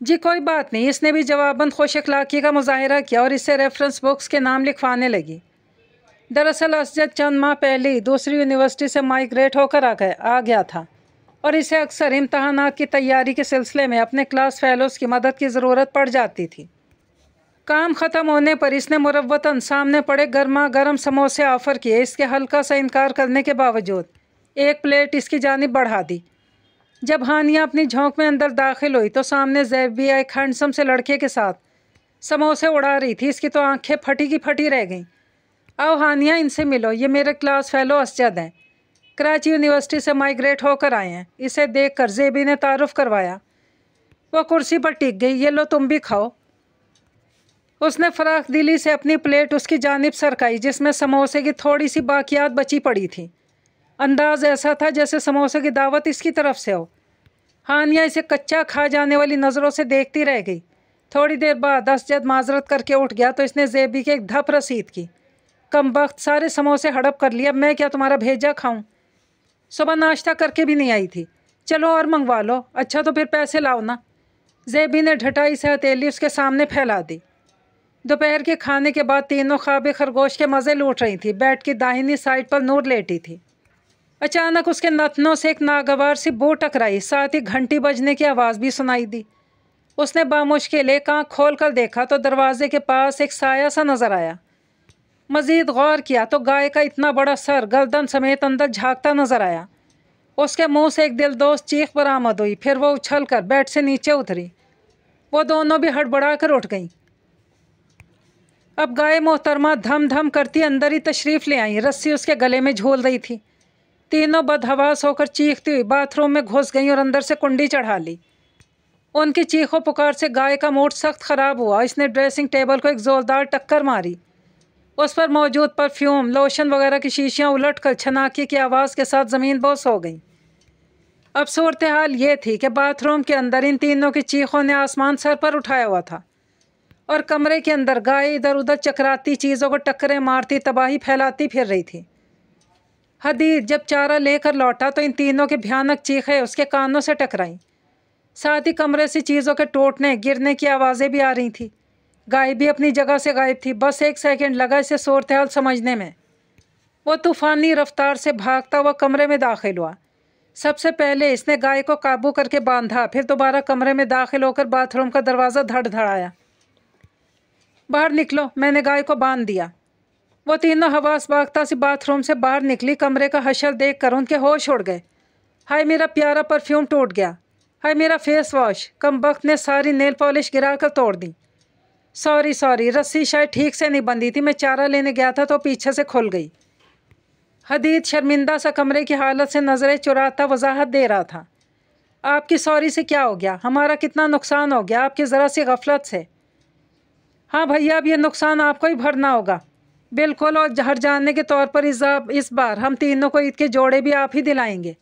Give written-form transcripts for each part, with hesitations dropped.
جی کوئی بات نہیں، اس نے بھی جواباً خوش اخلاقی کا مظاہرہ کیا اور اسے ریفرنس بکس کے نام لکھوانے لگی۔ دراصل اسجد چند ماہ پہلے ہی دوسری یونیورسٹی سے مائیگریٹ ہو کر آ گیا تھا اور اسے اکثر امتحانات کی تیاری کے سلسلے میں اپنے کلاس فیلوز کی مدد کی ضرورت پڑ جاتی تھی۔ کام ختم ہونے پر اس نے مروتاً سامنے پڑے گرما گرم سموسے آفر کیے۔ اس کے ہلکا سا انکار کرنے کے باوجود ایک پلیٹ اس کی جانب بڑھا دی۔ جب ہانیہ اپنی جھونک میں اندر داخل ہوئی تو سامنے زیبی ایک ہینڈسم سے لڑکے کے ساتھ سموسے اڑا رہی تھی۔ اس کی تو آنکھیں پھٹی کی پھٹی رہ گئیں۔ آؤ ہانیہ، ان سے ملو، یہ میرے کلاس فیلو اسجد ہیں، کراچی یونیورسٹی سے مائیگریٹ ہو کر آئے ہیں۔ اسے دیکھ کر زیبی نے تعارف کروایا۔ وہ کرسی پر ٹک گئی۔ یہ لو تم بھی کھاؤ۔ اس نے فراخ دلی سے اپنی پلیٹ اس کی جانب سرکائی جس میں سموسے کی تھوڑی سی باقیات بچی پڑی تھی۔ انداز ایسا تھا جیسے سموسے کی دعوت اس کی طرف سے ہو۔ ہانیہ اسے کچا کھا جانے والی نظروں سے دیکھتی رہ گئی۔ تھوڑی دیر بعد اسجد معذرت کر کے اٹھ گیا تو اس نے زیبی کے ایک دھپ رسید کی۔ کم بخت، سارے سموسے ہڑپ کر لیے، اب میں کیا تمہارا بھیجا کھاؤں؟ صبح ناشتہ کر کے بھی نہیں آئی تھی، چلو اور منگوا لو۔ اچھا تو پھر پیسے لاؤ نا۔ زیبی نے ڈھٹائی سے ہتھیلی اس کے سامنے پھیلا دی۔ دوپہر کے کھانے کے بعد تینوں خواب خرگوش کے مزے لوٹ رہی تھی۔ بیڈ کی داہنی سائڈ پر نور لیٹی تھی۔ اچانک اس کے نتنوں سے ایک ناگوار سی بو ٹکرائی، ساتھ ہی گھنٹی بجنے کی آواز بھی سنائی دی۔ اس نے بامشکل ایک آنکھ کھول کر دیکھا تو دروازے کے پاس ایک سایہ سا نظر آیا۔ مزید غور کیا تو گائے کا اتنا بڑا سر گردن سمیت اندر جھانکتا نظر آیا۔ اس کے منہ سے ایک دلدوز چیخ برآمد ہوئی، پھر وہ اچھل کر بیڈ سے نیچے اتری۔ وہ دونوں بھی ہڑبڑا کر اٹھ گئیں۔ اب گائے محترمہ دھم دھم کرتی اندر ہی تشریف لے آئیں۔ رسی اس کے گلے میں جھول رہی تھی۔ تینوں بدحواس ہو کر چیختی ہوئی باتھ روم میں گھس گئیں اور اندر سے کنڈی چڑھا لی۔ ان کی چیخو پکار سے گائے کا موڈ سخت خراب ہوا۔ اس نے ڈریسنگ ٹیبل کو ایک زوردار ٹکر ماری۔ اس پر موجود پرفیوم، لوشن وغیرہ کی شیشیاں الٹ کر چھناکی کی آواز کے ساتھ زمین بوس ہو گئیں۔ اب صورتحال یہ تھی کہ باتھ روم کے اندر ان تینوں کی چیخوں نے آسمان سر پر اٹھایا ہوا تھا اور کمرے کے اندر گائے ادھر ادھر چکراتی، چیزوں کو ٹکریں مارتی، تباہی پھیلاتی پھر رہی تھی۔ حدید جب چارہ لے کر لوٹا تو ان تینوں کے بھیانک چیخیں اس کے کانوں سے ٹکرائیں۔ ساتھ ہی کمرے سے چیزوں کے ٹوٹنے گرنے کی آوازیں بھی آ رہی تھیں۔ گائے بھی اپنی جگہ سے غائب تھی۔ بس ایک سیکنڈ لگا اسے صورتحال سمجھنے میں۔ وہ طوفانی رفتار سے بھاگتا ہوا کمرے میں داخل ہوا۔ سب سے پہلے اس نے گائے کو قابو کر کے باندھا، پھر دوبارہ کمرے میں داخل ہو کر باتھ روم کا دروازہ دھڑ دھڑایا۔ باہر نکلو، میں نے گائے کو باندھ دیا۔ وہ تینوں حواس باختہ سی باتھ روم سے باہر نکلی۔ کمرے کا حشر دیکھ کر ان کے ہوش اڑ گئے۔ ہائے میرا پیارا پرفیوم ٹوٹ گیا، ہائے میرا فیس واش، کم بخت نے ساری نیل پالش گرا کر توڑ دی۔ سوری، رسی شاید ٹھیک سے نہیں بندھی تھی، میں چارہ لینے گیا تھا تو پیچھے سے کھل گئی۔ حدید شرمندہ سا کمرے کی حالت سے نظریں چراتا وضاحت دے رہا تھا۔ آپ کی سوری سے کیا ہو گیا؟ ہمارا کتنا نقصان ہو گیا آپ کی ذرا سی غفلت سے۔ ہاں بھیا، اب یہ نقصان آپ کو ہی بھرنا ہوگا۔ بالکل، اور ہر جاننے کے طور پر اس بار ہم تینوں کو عید کے جوڑے بھی آپ ہی دلائیں گے۔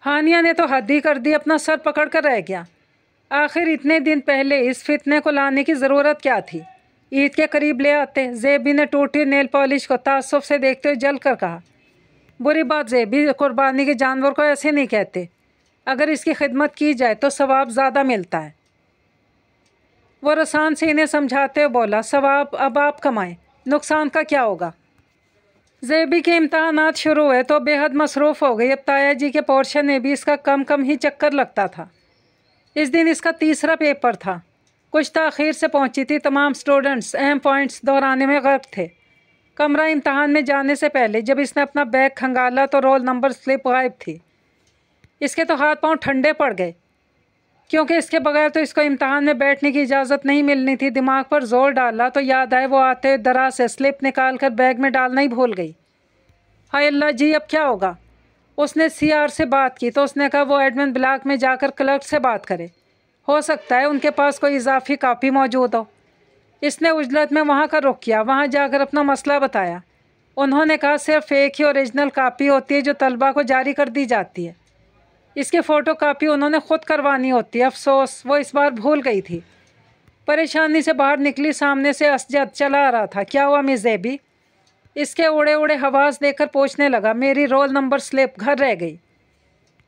ہانیہ نے تو حد ہی کر دی، اپنا سر پکڑ کر رہ گیا۔ آخر اتنے دن پہلے اس فتنے کو لانے کی ضرورت کیا تھی؟ عید کے قریب لے آتے۔ زیبی نے ٹوٹی نیل پالش کو تعصب سے دیکھتے ہوئے جل کر کہا۔ بری بات زیبی، قربانی کے جانور کو ایسے نہیں کہتے۔ اگر اس کی خدمت کی جائے تو ثواب زیادہ ملتا ہے۔ وہ رسان سے انہیں سمجھاتے ہوئے بولا، ثواب اب آپ کمائیں، نقصان کا کیا ہوگا؟ زیبی کے امتحانات شروع ہوئے تو بے حد مصروف ہو گئی۔ اب تایا جی کے پورشن میں بھی اس کا کم ہی چکر لگتا تھا۔ اس دن اس کا تیسرا پیپر تھا۔ کچھ تاخیر سے پہنچی تھی۔ تمام سٹوڈنٹس اہم پوائنٹس دہرانے میں غرق تھے۔ کمرہ امتحان میں جانے سے پہلے جب اس نے اپنا بیگ کھنگالا تو رول نمبر سلپ غائب تھی۔ اس کے تو ہاتھ پاؤں ٹھنڈے پڑ گئے، کیونکہ اس کے بغیر تو اس کو امتحان میں بیٹھنے کی اجازت نہیں ملنی تھی۔ دماغ پر زور ڈالا تو یاد آئے وہ آتے درا سے سلپ نکال کر بیگ میں ڈالنا ہی بھول گئی۔ ہائے اللہ جی، اب کیا ہوگا؟ اس نے سی آر سے بات کی تو اس نے کہا وہ ایڈمن بلاک میں جا کر کلرک سے بات کرے، ہو سکتا ہے ان کے پاس کوئی اضافی کاپی موجود ہو۔ اس نے عجلت میں وہاں کا رخ کیا، وہاں جا کر اپنا مسئلہ بتایا۔ انہوں نے کہا صرف ایک ہی اوریجنل کاپی ہوتی ہے جو طلبہ کو جاری کر دی جاتی ہے، اس کی فوٹو کاپی انہوں نے خود کروانی ہوتی ہے۔ افسوس وہ اس بار بھول گئی تھی۔ پریشانی سے باہر نکلی، سامنے سے اسجد چلا آ رہا تھا۔ کیا ہوا مس زیبی؟ اس کے اڑے اڑے حواس دیکھ کر پوچھنے لگا۔ میری رول نمبر سلپ گھر رہ گئی۔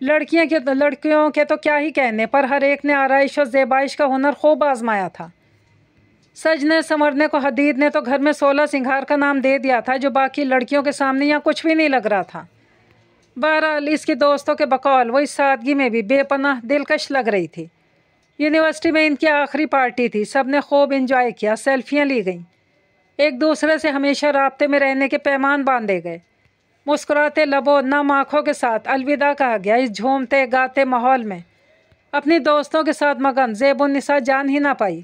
لڑکیوں کے تو کیا ہی کہنے، پر ہر ایک نے آرائش اور زیبائش کا ہنر خوب آزمایا تھا۔ سجنے سنورنے کو حدید نے تو گھر میں 16 سنگھار کا نام دے دیا تھا، جو باقی لڑکیوں کے سامنے یہاں کچھ بھی نہیں لگ رہا تھا۔ بہرحال اس کی دوستوں کے بقول وہ اس سادگی میں بھی بے پناہ دلکش لگ رہی تھی۔ یونیورسٹی میں ان کی آخری پارٹی تھی، سب نے خوب انجوائے کیا، سیلفیاں لی گئیں، ایک دوسرے سے ہمیشہ رابطے میں رہنے کے پیمان باندھے گئے، مسکراتے لبوں نم آنکھوں کے ساتھ الوداع کہا گیا۔ اس جھومتے گاتے ماحول میں اپنی دوستوں کے ساتھ مگن زیب النساء جان ہی نہ پائی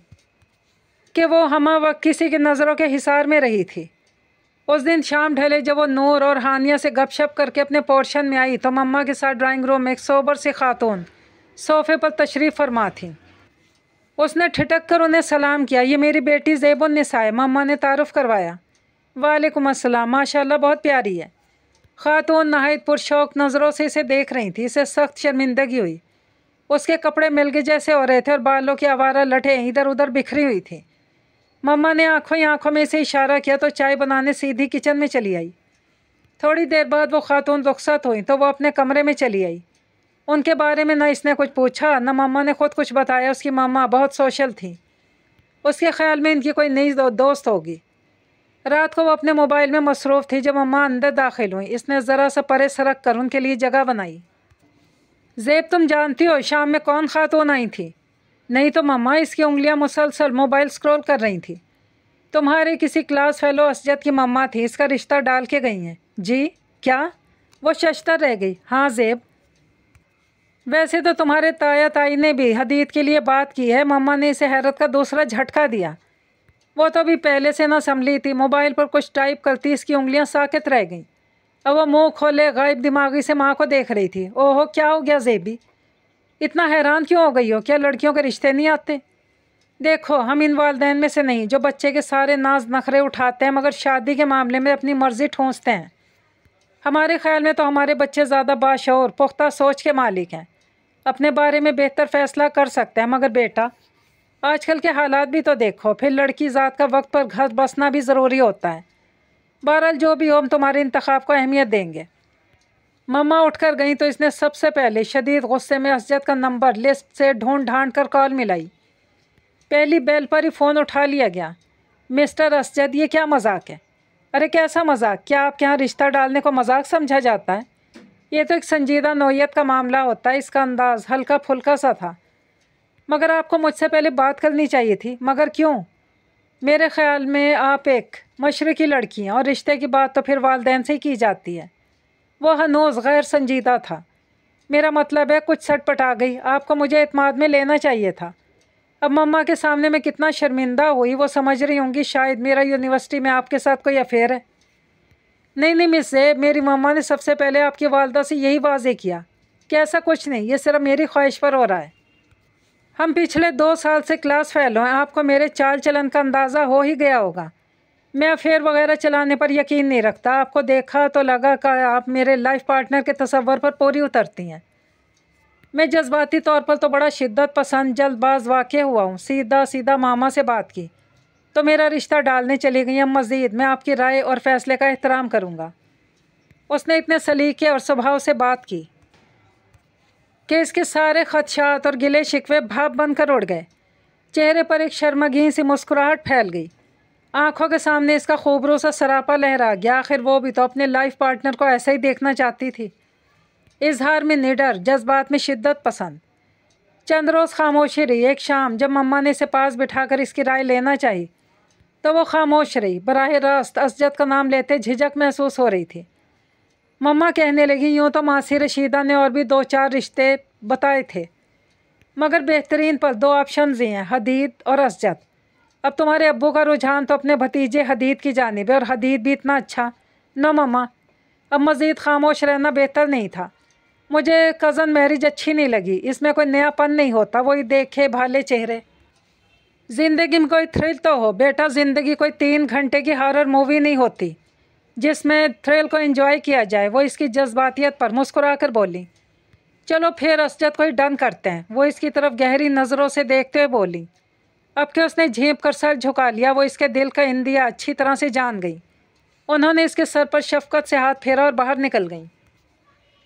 کہ وہ ہمہ وقت کسی کی نظروں کے حصار میں رہی تھی۔ اس دن شام ڈھلے جب وہ نور اور ہانیہ سے گپ شپ کر کے اپنے پورشن میں آئی تو مما کے ساتھ ڈرائنگ روم میں ایک سوبر سی خاتون صوفے پر تشریف فرما تھیں۔ اس نے ٹھٹک کر انہیں سلام کیا۔ یہ میری بیٹی زیب النساء ہے، مما نے تعارف کروایا۔ وعلیکم السلام، ماشاءاللہ بہت پیاری ہے۔ خاتون نہایت پرشوق نظروں سے اسے دیکھ رہی تھی، اسے سخت شرمندگی ہوئی۔ اس کے کپڑے ملگے جیسے ہو رہے تھے اور بالوں کی آوارہ لٹیں ادھر ادھر بکھری ہوئی تھیں۔ مما نے آنکھوں میں اسے اشارہ کیا تو چائے بنانے سیدھی کچن میں چلی آئی۔ تھوڑی دیر بعد وہ خاتون رخصت ہوئی تو وہ اپنے کمرے میں چلی آئی۔ ان کے بارے میں نہ اس نے کچھ پوچھا نہ مما نے خود کچھ بتایا۔ اس کی مما بہت سوشل تھی، اس کے خیال میں ان کی کوئی نئی دوست ہوگی۔ رات کو وہ اپنے موبائل میں مصروف تھی جب مما اندر داخل ہوئی۔ اس نے ذرا سا پرے سرک کر ان کے لیے جگہ بنائی۔ زیب تم جانتی ہو شام میں کون خاتون آئی تھی؟ نہیں تو مما، اس کی انگلیاں مسلسل موبائل سکرول کر رہی تھی۔ تمہارے کسی کلاس فیلو اسجد کی مما تھی، اس کا رشتہ ڈال کے گئی ہیں۔ جی کیا؟ وہ ششتر رہ گئی۔ ہاں زیب، ویسے تو تمہارے تایا تائی نے بھی حدید کے لیے بات کی ہے۔ مما نے اسے حیرت کا دوسرا جھٹکا دیا۔ وہ تو بھی پہلے سے نہ سنبھلی تھی، موبائل پر کچھ ٹائپ کرتی اس کی انگلیاں ساکت رہ گئیں۔ اب وہ منہ کھولے غائب دماغی سے ماں کو دیکھ رہی تھی۔ اوہو، کیا ہو گیا زیبی؟ اتنا حیران کیوں ہو گئی ہو؟ کیا لڑکیوں کے رشتے نہیں آتے؟ دیکھو، ہم ان والدین میں سے نہیں جو بچے کے سارے ناز نخرے اٹھاتے ہیں مگر شادی کے معاملے میں اپنی مرضی ٹھونستے ہیں۔ ہمارے خیال میں تو ہمارے بچے زیادہ باشعور پختہ سوچ کے مالک ہیں، اپنے بارے میں بہتر فیصلہ کر سکتے ہیں۔ مگر بیٹا، آج کل کے حالات بھی تو دیکھو، پھر لڑکی ذات کا وقت پر گھر بسنا بھی ضروری ہوتا ہے۔ بہرحال جو بھی ہو، ہم تمہارے انتخاب کو اہمیت دیں گے۔ مما اٹھ کر گئیں تو اس نے سب سے پہلے شدید غصے میں اسجد کا نمبر لسٹ سے ڈھونڈ ڈھانڈ کر کال ملائی۔ پہلی بیل پر ہی فون اٹھا لیا گیا۔ مسٹر اسجد، یہ کیا مذاق ہے؟ ارے کیسا مذاق؟ کیا آپ کے یہاں رشتہ ڈالنے کو مذاق سمجھا جاتا ہے؟ یہ تو ایک سنجیدہ نوعیت کا معاملہ ہوتا ہے۔ اس کا انداز ہلکا پھلکا سا تھا۔ مگر آپ کو مجھ سے پہلے بات کرنی چاہیے تھی۔ مگر کیوں؟ میرے خیال میں آپ ایک مشرقی لڑکی ہیں اور رشتے کی بات تو پھر والدین سے ہی کی جاتی ہے۔ وہ ہنوز غیر سنجیدہ تھا۔ میرا مطلب ہے کچھ سٹ پٹ آ گئی، آپ کو مجھے اعتماد میں لینا چاہیے تھا۔ اب مما کے سامنے میں کتنا شرمندہ ہوئی، وہ سمجھ رہی ہوں گی شاید میرا یونیورسٹی میں آپ کے ساتھ کوئی افیئر ہے۔ نہیں مس زیب، میری مما نے سب سے پہلے آپ کی والدہ سے یہی واضح کیا کہ ایسا کچھ نہیں، یہ صرف میری خواہش پر ہو رہا ہے۔ ہم پچھلے 2 سال سے کلاس فیلو ہیں، آپ کو میرے چال چلن کا اندازہ ہو ہی گیا ہوگا۔ میں افیئر وغیرہ چلانے پر یقین نہیں رکھتا۔ آپ کو دیکھا تو لگا کہ آپ میرے لائف پارٹنر کے تصور پر پوری اترتی ہیں۔ میں جذباتی طور پر تو بڑا شدت پسند جلد باز واقع ہوا ہوں۔ سیدھا ماما سے بات کی تو میرا رشتہ ڈالنے چلی گئی۔ اب مزید میں آپ کی رائے اور فیصلے کا احترام کروں گا۔ اس نے اتنے سلیقے اور سبھاؤ سے بات کی کہ اس کے سارے خدشات اور گلے شکوے بھاپ بن کر اڑ گئے۔ چہرے پر ایک شرمگین سی مسکراہٹ پھیل گئی۔ آنکھوں کے سامنے اس کا خوبرو سا سراپا لہرا گیا۔ آخر وہ بھی تو اپنے لائف پارٹنر کو ایسا ہی دیکھنا چاہتی تھی، اظہار میں نڈر، جذبات میں شدت پسند۔ چند روز خاموشی رہی۔ ایک شام جب مما نے اسے پاس بٹھا کر اس کی رائے لینا چاہی تو وہ خاموش رہی۔ براہ راست اسجد کا نام لیتے جھجک محسوس ہو رہی تھی۔ مما کہنے لگی، یوں تو ماسی رشیدہ نے اور بھی 2-4 رشتے بتائے تھے مگر بہترین پر 2 آپشنز ہی ہیں، حدید اور اسجد۔ اب تمہارے ابو کا رجحان تو اپنے بھتیجے حدید کی جانب ہے، اور حدید بھی اتنا اچھا۔ نو مما، اب مزید خاموش رہنا بہتر نہیں تھا۔ مجھے کزن میرج اچھی نہیں لگی، اس میں کوئی نیا پن نہیں ہوتا، وہی دیکھے بھالے چہرے۔ زندگی میں کوئی تھرل تو ہو بیٹا، زندگی کوئی 3 گھنٹے کی ہارر مووی نہیں ہوتی جس میں تھرل کو انجوائے کیا جائے۔ وہ اس کی جذباتیت پر مسکرا کر بولی۔ چلو پھر اسجد کو ہی ڈن کرتے ہیں۔ وہ اس کی طرف گہری نظروں سے دیکھتے ہوئے بولی۔ اب کہ اس نے جھینپ کر سر جھکا لیا، وہ اس کے دل کا اندیہ اچھی طرح سے جان گئی۔ انہوں نے اس کے سر پر شفقت سے ہاتھ پھیرا اور باہر نکل گئیں۔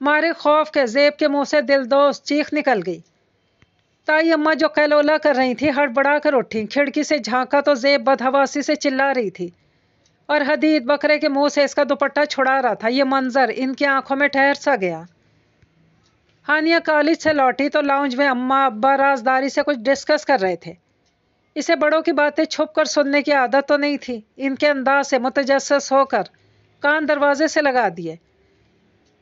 مارے خوف کے زیب کے منہ سے دل دوست چیخ نکل گئی۔ تائی اماں جو قیلولہ کر رہی تھی ہڑبڑا کر اٹھی، کھڑکی سے جھانکا تو زیب بدحواسی سے چلا رہی تھی اور حدید بکرے کے منہ سے اس کا دوپٹہ چھڑا رہا تھا۔ یہ منظر ان کی آنکھوں میں ٹھہر سا گیا۔ ہانیہ کالج سے لوٹی تو لاؤنج میں اماں ابا رازداری سے کچھ ڈسکس کر رہے تھے۔ اسے بڑوں کی باتیں چھپ کر سننے کی عادت تو نہیں تھی۔ ان کے انداز سے متجسس ہو کر کان دروازے سے لگا دیے۔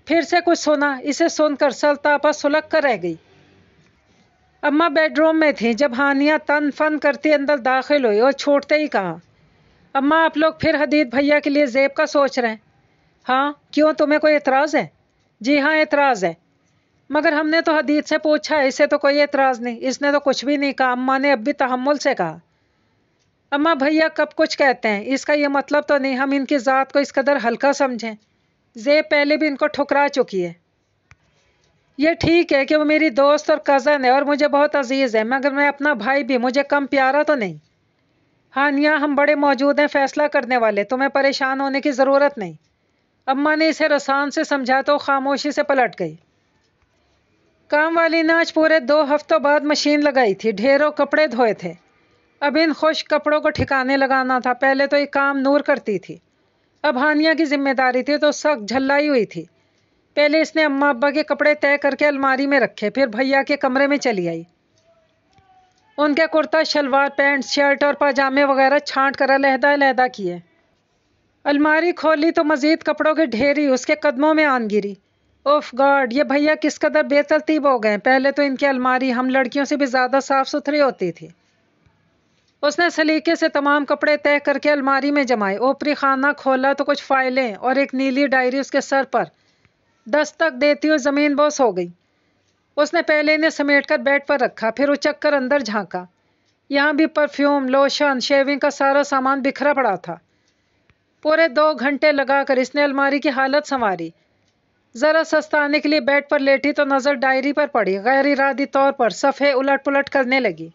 پھر سے کچھ سنا، اسے سن کر سلطاپا سلگ کر رہ گئی۔ اماں بیڈ روم میں تھیں جب ہانیہ تن فن کرتی اندر داخل ہوئی اور چھوٹتے ہی کہا، اماں آپ لوگ پھر حدید بھیا کے لیے زیب کا سوچ رہے ہیں؟ ہاں، کیوں تمہیں کوئی اعتراض ہے؟ جی ہاں اعتراض ہے، مگر ہم نے تو حدید سے پوچھا ہے، اسے تو کوئی اعتراض نہیں، اس نے تو کچھ بھی نہیں کہا۔ اماں نے اب بھی تحمل سے کہا، اماں بھیا کب کچھ کہتے ہیں، اس کا یہ مطلب تو نہیں ہم ان کی ذات کو اس قدر ہلکا سمجھیں۔ زیب پہلے بھی ان کو ٹھکرا چکی ہے۔ یہ ٹھیک ہے کہ وہ میری دوست اور کزن ہے اور مجھے بہت عزیز ہے، مگر میں اپنا بھائی بھی مجھے کم پیارا تو نہیں۔ ہانیہ ہم بڑے موجود ہیں فیصلہ کرنے والے، تمہیں پریشان ہونے کی ضرورت نہیں۔ اماں نے اسے رسان سے سمجھا تو خاموشی سے پلٹ گئی۔ کام والی نے آج پورے 2 ہفتوں بعد مشین لگائی تھی، ڈھیروں کپڑے دھوئے تھے۔ اب ان خشک کپڑوں کو ٹھکانے لگانا تھا۔ پہلے تو یہ کام نور کرتی تھی، اب ہانیہ کی ذمہ داری تھی تو سخت جھلائی ہوئی تھی۔ پہلے اس نے اماں ابا کے کپڑے طے کر کے الماری میں رکھے، پھر بھیا کے کمرے میں چلی آئی۔ ان کے کرتا شلوار پینٹ شرٹ اور پاجامے وغیرہ چھانٹ کر علیحدہ علیحدہ کیے۔ الماری کھولی تو مزید کپڑوں کی ڈھیری اس کے قدموں میں آن گری۔ اوف گاڈ، یہ بھیا کس قدر بے ترتیب ہو گئے۔ پہلے تو ان کی الماری ہم لڑکیوں سے بھی زیادہ صاف ستھری ہوتی تھی۔ اس نے سلیقے سے تمام کپڑے طے کر کے الماری میں جمائے۔ اوپری خانہ کھولا تو کچھ فائلیں اور ایک نیلی ڈائری اس کے سر پر دستک دیتی ہوئی زمین بوس ہو گئی۔ اس نے پہلے انہیں سمیٹ کر بیڈ پر رکھا، پھر اچک کر اندر جھانکا۔ یہاں بھی پرفیوم، لوشن، شیونگ کا سارا سامان بکھرا پڑا تھا۔ پورے 2 گھنٹے لگا کر اس نے الماری کی حالت سنواری۔ ذرا سستانے کے لیے بیڈ پر لیٹی تو نظر ڈائری پر پڑی، غیر ارادی طور پر صفحے الٹ پلٹ کرنے لگی۔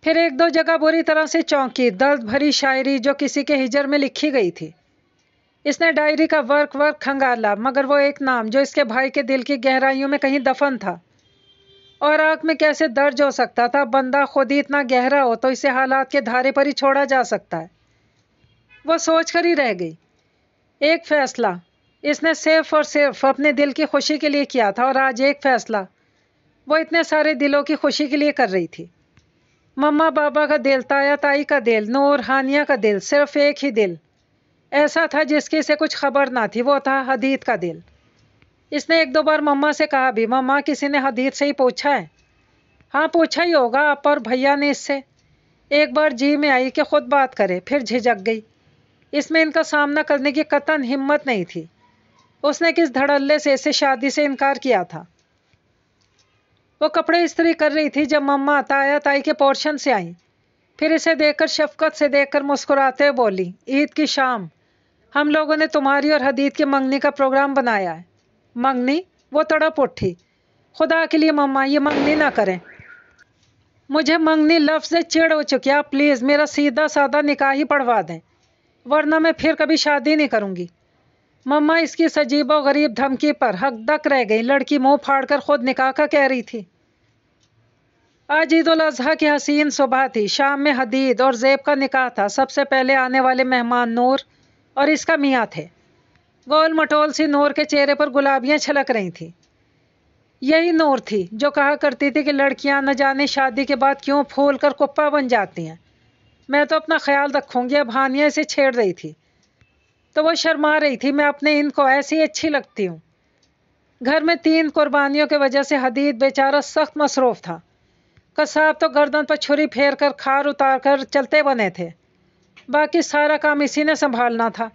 پھر 1-2 جگہ بری طرح سے چونکی، درد بھری شاعری جو کسی کے ہجر میں لکھی گئی تھی۔ اس نے ڈائری کا ورق کھنگالا، مگر وہ ایک نام جو اس کے بھائی کے دل کی گہرائیوں میں کہیں دفن تھا اور آنکھ میں کیسے درج ہو سکتا تھا۔ بندہ خود ہی اتنا گہرا ہو تو اسے حالات کے دھارے پر ہی چھوڑا جا سکتا ہے۔ وہ سوچ کر ہی رہ گئی۔ ایک فیصلہ اس نے صرف اور صرف اپنے دل کی خوشی کے لیے کیا تھا، اور آج ایک فیصلہ وہ اتنے سارے دلوں کی خوشی کے لیے کر رہی تھی۔ مما بابا کا دل، تایا تائی کا دل، نور ہانیہ کا دل، صرف ایک ہی دل ایسا تھا جس کی اسے کچھ خبر نہ تھی، وہ تھا حدید کا دل۔ اس نے 1-2 بار مما سے کہا بھی، مما کسی نے حدید سے ہی پوچھا ہے؟ ہاں پوچھا ہی ہوگا، آپ اور بھیا نے اس سے۔ ایک بار جی میں آئی کہ خود بات کرے، پھر جھجک گئی۔ اس میں ان کا سامنا کرنے کی قطعاً ہمت نہیں تھی۔ اس نے کس دھڑلے سے اسے شادی سے انکار کیا تھا۔ وہ کپڑے استری کر رہی تھی جب مما تایا تائی کے پورشن سے آئیں، پھر اسے دیکھ کر شفقت سے دیکھ کر مسکراتے ہوئے بولی، عید کی شام ہم لوگوں نے تمہاری اور حدید کی منگنی کا پروگرام بنایا ہے۔ منگنی؟ وہ تڑپ اٹھی، خدا کے لیے مما یہ منگنی نہ کریں، مجھے منگنی لفظ سے چڑ ہو چکی، آپ پلیز میرا سیدھا سادہ نکاح ہی پڑھوا دیں، ورنہ میں پھر کبھی شادی نہیں کروں گی۔ مما اس کی عجیب و غریب دھمکی پر ہک دک رہ گئی۔ لڑکی منہ پھاڑ کر خود نکاح کا کہہ رہی تھی۔ آج عید الاضحیٰ کی حسین صبح تھی۔ شام میں حدید اور زیب کا نکاح تھا۔ سب سے پہلے آنے والے مہمان نور اور اس کا میاں تھے۔ گول مٹول سی نور کے چہرے پر گلابیاں چھلک رہی تھیں۔ یہی نور تھی جو کہا کرتی تھی کہ لڑکیاں نہ جانے شادی کے بعد کیوں پھول کر کپا بن جاتی ہیں، میں تو اپنا خیال رکھوں گی۔ اب ہانیہ اسے چھیڑ رہی تھی تو وہ شرما رہی تھی، میں اپنے ان کو ایسی اچھی لگتی ہوں۔ گھر میں 3 قربانیوں کی وجہ سے حدید بیچارہ سخت مصروف تھا۔ قصاب تو گردن پر چھری پھیر کر کھار اتار کر چلتے بنے تھے، باقی سارا کام اسی نے سنبھالنا تھا۔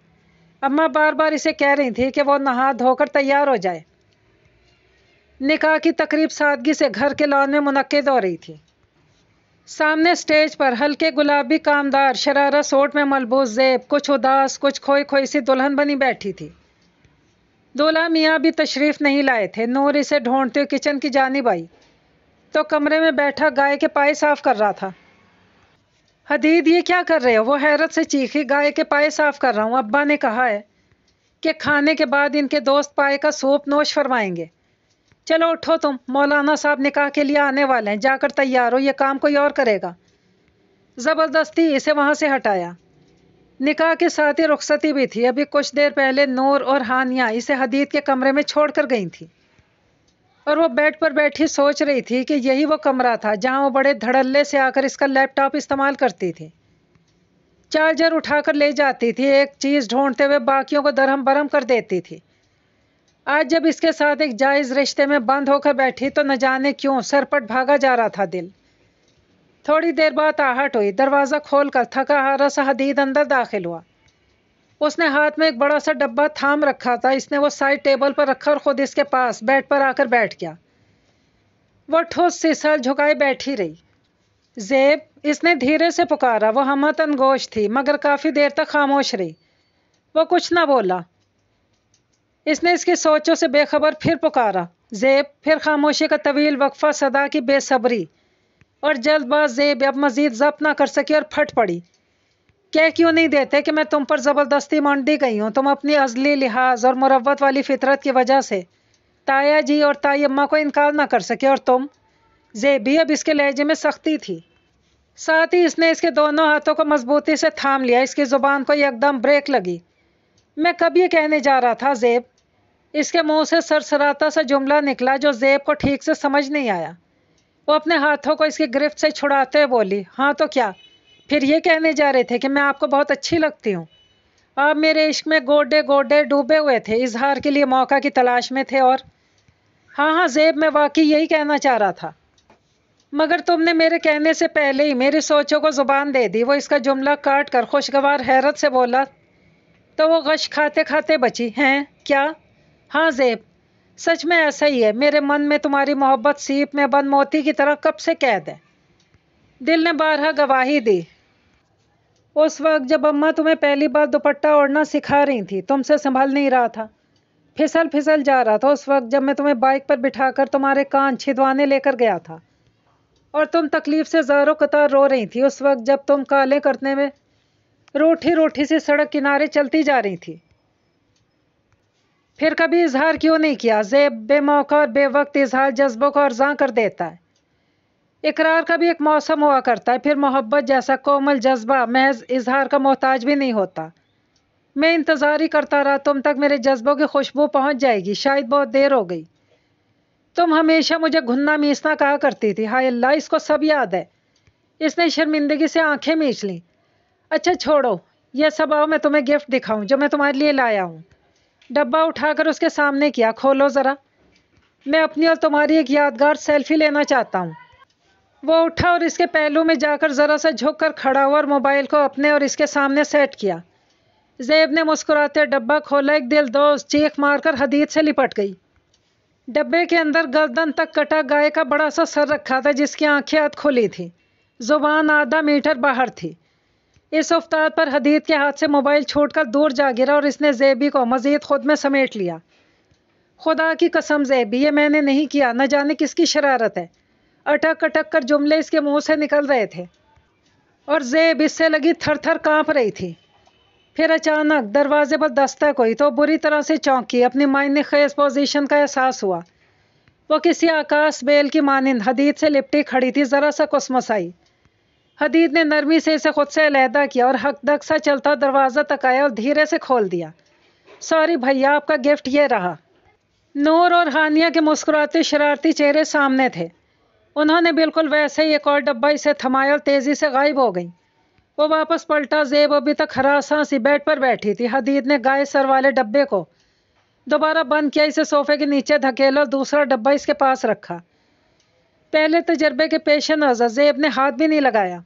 اماں بار بار اسے کہہ رہی تھی کہ وہ نہا دھو کر تیار ہو جائے۔ نکاح کی تقریب سادگی سے گھر کے لان میں منعقد ہو رہی تھی۔ سامنے سٹیج پر ہلکے گلابی کامدار شرارہ سوٹ میں ملبوس زیب کچھ اداس، کچھ کھوئی کھوئی سی دلہن بنی بیٹھی تھی۔ دولہا میاں بھی تشریف نہیں لائے تھے۔ نور اسے ڈھونڈتے ہوئے کچن کی جانب آئی تو کمرے میں بیٹھا گائے کے پائے صاف کر رہا تھا۔ حدید یہ کیا کر رہے ہو؟ وہ حیرت سے چیخی، گائے کے پائے صاف کر رہا ہوں، ابا نے کہا ہے کہ کھانے کے بعد ان کے دوست پائے کا سوپ نوش فرمائیں گے۔ چلو اٹھو تم، مولانا صاحب نکاح کے لیے آنے والے ہیں، جا کر تیار ہو، یہ کام کوئی اور کرے گا۔ زبردستی اسے وہاں سے ہٹایا۔ نکاح کے ساتھ ہی رخصتی بھی تھی۔ ابھی کچھ دیر پہلے نور اور ہانیہ اسے حدید کے کمرے میں چھوڑ کر گئی تھی، اور وہ بیڈ پر بیٹھی سوچ رہی تھی کہ یہی وہ کمرہ تھا جہاں وہ بڑے دھڑلے سے آ کر اس کا لیپ ٹاپ استعمال کرتی تھی، چارجر اٹھا کر لے جاتی تھی، ایک چیز ڈھونڈتے ہوئے باقیوں کو درہم برہم کر دیتی تھی۔ آج جب اس کے ساتھ ایک جائز رشتے میں بند ہو کر بیٹھی تو نہ جانے کیوں سرپٹ بھاگا جا رہا تھا دل۔ تھوڑی دیر بعد آہٹ ہوئی، دروازہ کھول کر تھکا ہارا سا حدید اندر داخل ہوا۔ اس نے ہاتھ میں ایک بڑا سا ڈبہ تھام رکھا تھا، اس نے وہ سائڈ ٹیبل پر رکھا اور خود اس کے پاس بیڈ پر آ کر بیٹھ گیا۔ وہ ٹھوس سی سر جھکائے بیٹھی رہی۔ زیب، اس نے دھیرے سے پکارا۔ وہ ہمتن گوش تھی مگر کافی دیر تک خاموش رہی۔ وہ کچھ نہ بولا۔ اس نے اس کی سوچوں سے بے خبر پھر پکارا، زیب۔ پھر خاموشی کا طویل وقفہ، صدا کی بے صبری اور جلد باز۔ زیب اب مزید ضبط نہ کر سکی اور پھٹ پڑی۔ کہہ کیوں نہیں دیتے کہ میں تم پر زبردستی مونڈی گئی ہوں؟ تم اپنی ازلی لحاظ اور مروت والی فطرت کی وجہ سے تایا جی اور تائی اماں کو انکار نہ کر سکے، اور تم؟ زیبی، اب اس کے لہجے میں سختی تھی، ساتھ ہی اس نے اس کے دونوں ہاتھوں کو مضبوطی سے تھام لیا۔ اس کی زبان کو یکدم بریک لگی۔ میں کب یہ کہنے جا رہا تھا زیب؟ اس کے منہ سے سرسراتا سا جملہ نکلا جو زیب کو ٹھیک سے سمجھ نہیں آیا۔ وہ اپنے ہاتھوں کو اس کی گرفت سے چھڑاتے ہوئے بولی، ہاں تو کیا؟ پھر یہ کہنے جا رہے تھے کہ میں آپ کو بہت اچھی لگتی ہوں۔ آپ میرے عشق میں گوڈے گوڈے ڈوبے ہوئے تھے، اظہار کے لیے موقع کی تلاش میں تھے، اور ہاں زیب، میں واقعی یہی کہنا چاہ رہا تھا، مگر تم نے میرے کہنے سے پہلے ہی میری سوچوں کو زبان دے دی۔ وہ اس کا جملہ کاٹ کر خوشگوار حیرت سے بولا تو وہ غش کھاتے کھاتے بچی، ہیں کیا؟ ہاں زیب، سچ میں ایسا ہی ہے۔ میرے من میں تمہاری محبت سیپ میں بند موتی کی طرح کب سے قید ہے۔ دل نے بارہا گواہی دی۔ اس وقت جب اماں تمہیں پہلی بار دوپٹہ اوڑھنا سکھا رہی تھی، تم سے سنبھل نہیں رہا تھا، پھسل پھسل جا رہا تھا۔ اس وقت جب میں تمہیں بائک پر بٹھا کر تمہارے کان چھدوانے لے کر گیا تھا اور تم تکلیف سے زار و قطار رو رہی تھی۔ اس وقت جب تم کالے کرنے میں روٹھی روٹھی سی سڑک کنارے چلتی جا رہی تھی۔ پھر کبھی اظہار کیوں نہیں کیا؟ زیب بے موقع اور بے وقت اظہار جذبوں کو ارزاں کر دیتا ہے۔ اقرار کا بھی ایک موسم ہوا کرتا ہے، پھر محبت جیسا کومل جذبہ محض اظہار کا محتاج بھی نہیں ہوتا۔ میں انتظار ہی کرتا رہا، تم تک میرے جذبوں کی خوشبو پہنچ جائے گی، شاید بہت دیر ہو گئی۔ تم ہمیشہ مجھے گھننا میسنا کہا کرتی تھی۔ ہائے اللہ، اس کو سب یاد ہے۔ اس نے شرمندگی سے آنکھیں میچ لیں۔ اچھا چھوڑو یہ سب، آؤ میں تمہیں گفٹ دکھاؤں جو میں تمہارے لیے لایا ہوں۔ ڈبہ اٹھا کر اس کے سامنے کیا، کھولو ذرا، میں اپنی اور تمہاری ایک یادگار سیلفی لینا چاہتا ہوں۔ وہ اٹھا اور اس کے پہلو میں جا کر ذرا سا جھک کر کھڑا ہوا اور موبائل کو اپنے اور اس کے سامنے سیٹ کیا۔ زیب نے مسکراتے ڈبہ کھولا، ایک دل دوز چیخ مار کر حدید سے لپٹ گئی۔ ڈبے کے اندر گردن تک کٹا گائے کا بڑا سا سر رکھا تھا جس کی آنکھیں اد کھلی تھیں، زبان آدھا میٹر باہر تھی۔ اس افتاد پر حدید کے ہاتھ سے موبائل چھوٹ کر دور جا گرا اور اس نے زیبی کو مزید خود میں سمیٹ لیا۔ خدا کی قسم زیبی، یہ میں نے نہیں کیا، نہ جانے کس کی شرارت ہے۔ اٹک اٹک کر جملے اس کے منہ سے نکل رہے تھے اور زیب اس سے لگی تھر تھر کانپ رہی تھی۔ پھر اچانک دروازے پر دستک ہوئی تو بری طرح سے چونکی، اپنی معنی خیز پوزیشن کا احساس ہوا۔ وہ کسی آکاش بیل کی مانند حدید سے لپٹی کھڑی تھی، ذرا سا کسمسائی۔ حدید نے نرمی سے اسے خود سے علیحدہ کیا اور حق دک سا چلتا دروازہ تک آیا اور دھیرے سے کھول دیا۔ سوری بھیا، آپ کا گفٹ یہ رہا۔ نور اور ہانیہ کے مسکراتے شرارتی چہرے سامنے تھے۔ انہوں نے بالکل ویسے ہی ایک اور ڈبہ اسے تھمایا اور تیزی سے غائب ہو گئیں۔ وہ واپس پلٹا۔ زیب ابھی تک ہراساں سی بیڈ پر بیٹھی تھی۔ حدید نے گائے سر والے ڈبے کو دوبارہ بند کیا، اسے صوفے کے نیچے دھکیلا اور دوسرا ڈبہ اس کے پاس رکھا۔ پہلے تجربے کے پیش نظر زیب نے ہاتھ بھی نہیں لگایا۔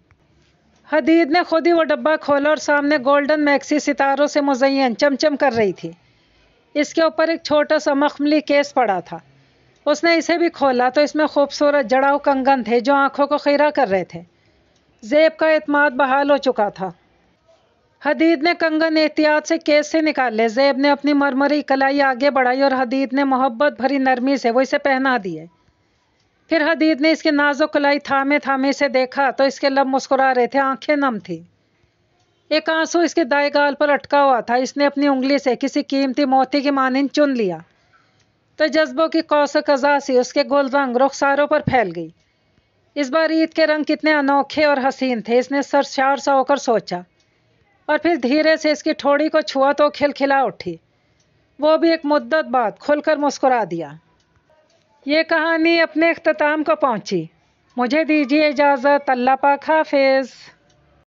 حدید نے خود ہی وہ ڈبہ کھولا اور سامنے گولڈن میکسی ستاروں سے مزین چمچم کر رہی تھی۔ اس کے اوپر ایک چھوٹا سا مخملی کیس پڑا تھا۔ اس نے اسے بھی کھولا تو اس میں خوبصورت جڑاؤ کنگن تھے جو آنکھوں کو خیرہ کر رہے تھے۔ زیب کا اعتماد بحال ہو چکا تھا۔ حدید نے کنگن احتیاط سے کیس سے نکالے۔ زیب نے اپنی مرمری کلائی آگے بڑھائی اور حدید نے محبت بھری نرمی سے وہ اسے پہنا دیے۔ پھر حدید نے اس کی نازک کلائی تھامے تھامے سے دیکھا تو اس کے لب مسکرا رہے تھے، آنکھیں نم تھی۔ ایک آنسو اس کے دائیں گال پر اٹکا ہوا تھا. اس نے اپنی انگلی سے کسی قیمتی موتی کی مانند چن لیا تو جذبوں کی قوس قزح سی اس کے گل رنگ رخساروں پر پھیل گئی. اس بار عید کے رنگ کتنے انوکھے اور حسین تھے. اس نے سرشار سا ہو کر سوچا اور پھر دھیرے سے اس کی ٹھوڑی کو چھوا تو کھلکھلا اٹھی. وہ بھی ایک مدت بعد کھل کر مسکرا دیا. یہ کہانی اپنے اختتام کو پہنچی. مجھے دیجیے اجازت. اللہ پاک حافظ.